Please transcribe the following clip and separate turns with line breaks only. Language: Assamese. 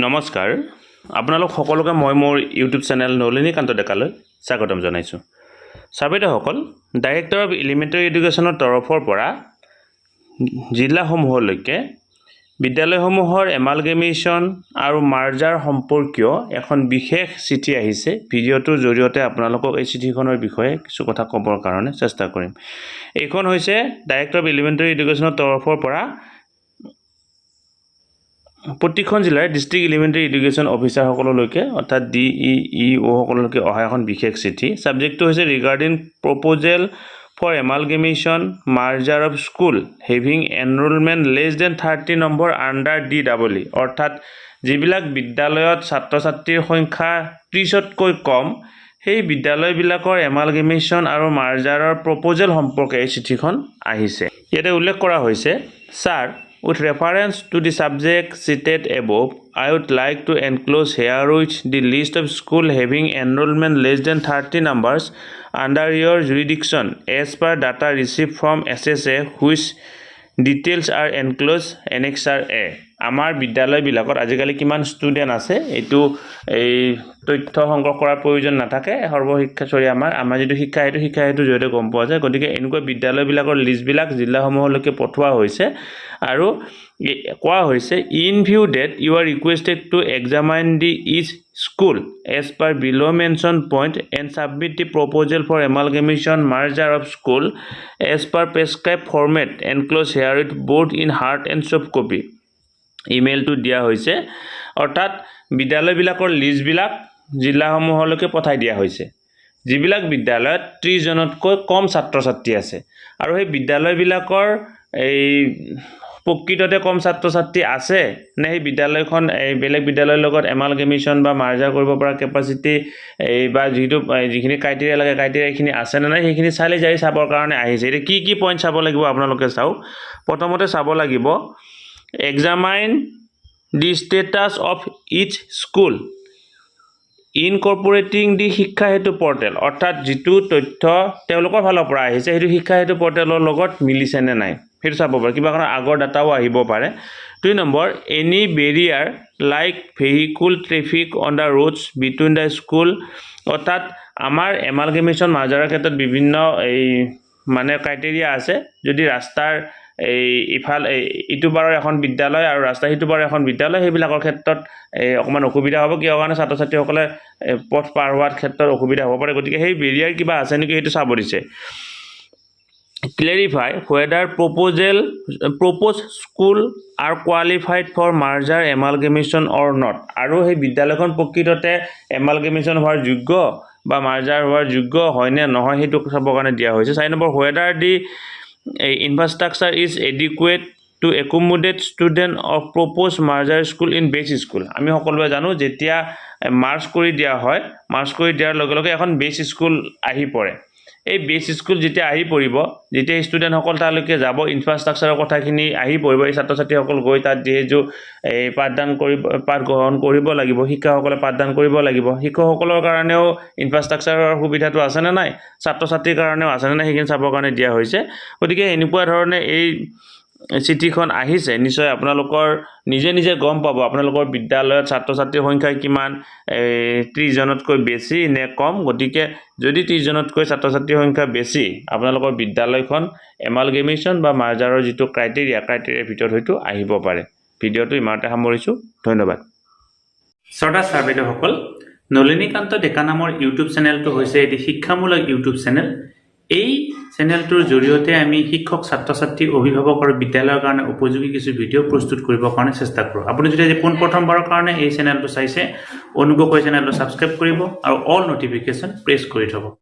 নমস্কাৰ আপোনালোক সকলোকে মই মোৰ ইউটিউব চেনেল নলিনীকান্ত ডেকালৈ স্বাগতম জনাইছোঁ। ছাত্ৰসকল, ডাইৰেক্টৰ অফ এলিমেণ্টাৰী এডুকেশ্যনৰ তৰফৰ পৰা জিলাসমূহলৈকে বিদ্যালয়সমূহৰ এমালগেমেশ্যন আৰু মাৰ্জাৰ সম্পৰ্কীয় এখন বিশেষ চিঠি আহিছে। ভিডিঅ'টোৰ জৰিয়তে আপোনালোকক এই চিঠিখনৰ বিষয়ে কিছু কথা ক'বৰ কাৰণে চেষ্টা কৰিম। এইখন হৈছে ডাইৰেক্টৰ অফ এলিমেণ্টাৰী এডুকেশ্যনৰ তৰফৰ পৰা প্ৰতিখন জিলাৰ ডিষ্ট্ৰিক্ট এলিমেণ্টাৰী এডুকেশ্যন অফিচাৰসকললৈকে অৰ্থাৎ DEO সকললৈকে অহা এখন বিশেষ চিঠি। ছাবজেক্টটো হৈছে regarding proposal for amalgamation merger of school having enrolment less than 30 number under DEE, অৰ্থাৎ যিবিলাক বিদ্যালয়ত ছাত্ৰ ছাত্ৰীৰ সংখ্যা 30তকৈ কম সেই বিদ্যালয়বিলাকৰ এমালগেমেশ্যন আৰু মাৰ্জাৰৰ প্ৰপ'জেল সম্পৰ্কে এই চিঠিখন আহিছে। ইয়াতে উল্লেখ কৰা হৈছে, sir, with reference to the subject cited above, I would like to enclose herewith the list of schools having enrollment less than 30 numbers under your jurisdiction as per data received from SSA, which details are enclosed Annexure A. আমাৰ বিদ্যালয়বিলাকত আজিকালি কিমান ষ্টুডেণ্ট আছে এইটো এই তথ্য সংগ্ৰহ কৰাৰ প্ৰয়োজন নাথাকে। সৰ্বশিক্ষা আমাৰ যিটো শিক্ষা সেইটোৰ জৰিয়তে গম পোৱা যায়। গতিকে এনেকুৱা বিদ্যালয়বিলাকৰ লিষ্টবিলাক জিলাসমূহলৈকে পঠোৱা হৈছে আৰু কোৱা হৈছে, in view that you are requested to examine the each school as per below' mention point and submit the proposal for amalgamation merger of school as per prescribe format enclose herewith both in hard and soft copy. ইমেইলটো দিয়া হৈছে, অৰ্থাৎ বিদ্যালয়বিলাকৰ লিষ্টবিলাক জিলাসমূহলৈকে পঠাই দিয়া হৈছে। যিবিলাক বিদ্যালয়ত 30জনতকৈ কম ছাত্ৰ ছাত্ৰী আছে আৰু সেই বিদ্যালয়বিলাকৰ এই প্ৰকৃততে কম ছাত্ৰ ছাত্ৰী আছে নে সেই বিদ্যালয়খন এই বেলেগ বিদ্যালয়ৰ লগত এমালগেমেশ্যন বা মাৰ্জাৰ কৰিব পৰা কেপাচিটি বা যিখিনি ক্ৰাইটেৰিয়া লাগে ক্ৰাইটেৰিয়াখিনি আছে নে নাই সেইখিনি চালি জাৰি চাবৰ কাৰণে আহিছে। এতিয়া কি পইণ্ট চাব লাগিব আপোনালোকে চাওক। প্ৰথমতে চাব লাগিব, examine the status of each school incorporating the শিক্ষা হেতু পৰ্টেল, অৰ্থাৎ যিটো তথ্য তেওঁলোকৰ ফালৰ পৰা আহিছে সেইটো শিক্ষা হেতু পৰ্টেলৰ লগত মিলিছে নে নাই সেইটো চাব পাৰে। কিবা কাৰণে আগৰ ডাটাও আহিব পাৰে। 2 number, any Barrier like vehicle traffic on the roads between the school, অৰ্থাৎ আমাৰ এমালগেমেশ্যন মাৰ্জাৰৰ ক্ষেত্ৰত বিভিন্ন এই মানে ক্ৰাইটেৰিয়া আছে। যদি ৰাস্তাৰ ইটো বাৰৰ এখন বিদ্যালয় আৰু ৰাস্তা সিটো বাৰৰ এখন বিদ্যালয় সেইবিলাকৰ ক্ষেত্ৰত অকণমান অসুবিধা হ'ব, কিয় কাৰণে ছাত্ৰ ছাত্ৰীসকলে পথ পাৰ হোৱাৰ ক্ষেত্ৰত অসুবিধা হ'ব পাৰে। গতিকে সেই বেৰিয়াৰ কিবা আছে নেকি সেইটো চাব দিছে। Clarify whether propose school are qualified for merger amalgamation or not, আৰু সেই বিদ্যালয়খন প্ৰকৃততে এমালগেমেশ্যন হোৱাৰ যোগ্য বা মাৰ্জাৰ হোৱাৰ যোগ্য হয়নে নহয় সেইটো চাবৰ কাৰণে দিয়া হৈছে। 4 number, weather the infrastructure is adequate to accommodate student of proposed merger school in base school. আমি সকলোৱে জানো যেতিয়া মাৰ্জ কৰি দিয়া হয়, মাৰ্জ কৰি দিয়াৰ লগে লগে এখন বেছ স্কুল আহি পৰে। এই বেছ স্কুল যেতিয়া আহি পৰিব, যেতিয়া ষ্টুডেণ্টসকল তালৈকে যাব, ইনফ্ৰাষ্ট্ৰাকচাৰৰ কথাখিনি আহি পৰিব। এই ছাত্ৰ ছাত্ৰীসকল গৈ তাত যিহেতু পাঠ গ্ৰহণ কৰিব লাগিব, শিক্ষকসকলে পাঠদান কৰিব লাগিব। শিক্ষকসকলৰ কাৰণেও ইনফ্ৰাষ্ট্ৰাকচাৰৰ সুবিধাটো আছেনে নাই, ছাত্ৰ ছাত্ৰীৰ কাৰণেও আছেনে নাই সেইখিনি চাবৰ কাৰণে দিয়া হৈছে। গতিকে এনেকুৱা ধৰণে এই চিঠিখন আহিছে। নিশ্চয় আপোনালোকৰ নিজে গম পাব আপোনালোকৰ বিদ্যালয়ত ছাত্ৰ ছাত্ৰীৰ সংখ্যা কিমান, 30জনতকৈ বেছি নে কম। গতিকে যদি 30জনতকৈ ছাত্ৰ ছাত্ৰীৰ সংখ্যা বেছি, আপোনালোকৰ বিদ্যালয়খন এমালগেমেশ্যন বা মাৰ্জাৰৰ যিটো ক্ৰাইটেৰিয়াৰ ভিতৰত হয়তো আহিব পাৰে। ভিডিঅ'টো ইমানতে সামৰিছোঁ। ধন্যবাদ। শ্ৰোতা ছাৰ বাইদেউসকল, নলিনীকান্ত ডেকা নামৰ ইউটিউব চেনেলটো হৈছে এটি শিক্ষামূলক ইউটিউব চেনেল। এই চেনেলটোৰ জৰিয়তে আমি শিক্ষক, ছাত্ৰ ছাত্ৰী, অভিভাৱক আৰু বিদ্যালয়ৰ কাৰণে উপযোগী কিছু ভিডিঅ' প্ৰস্তুত কৰিবৰ কাৰণে চেষ্টা কৰোঁ। আপুনি যদি আজি পোনপ্ৰথমবাৰৰ কাৰণে এই চেনেলটো চাইছে, অনুগ্ৰহ কৰি চেনেলটো ছাবস্ক্ৰাইব কৰিব আৰু অল নটিফিকেশ্যন প্ৰেছ কৰি থ'ব।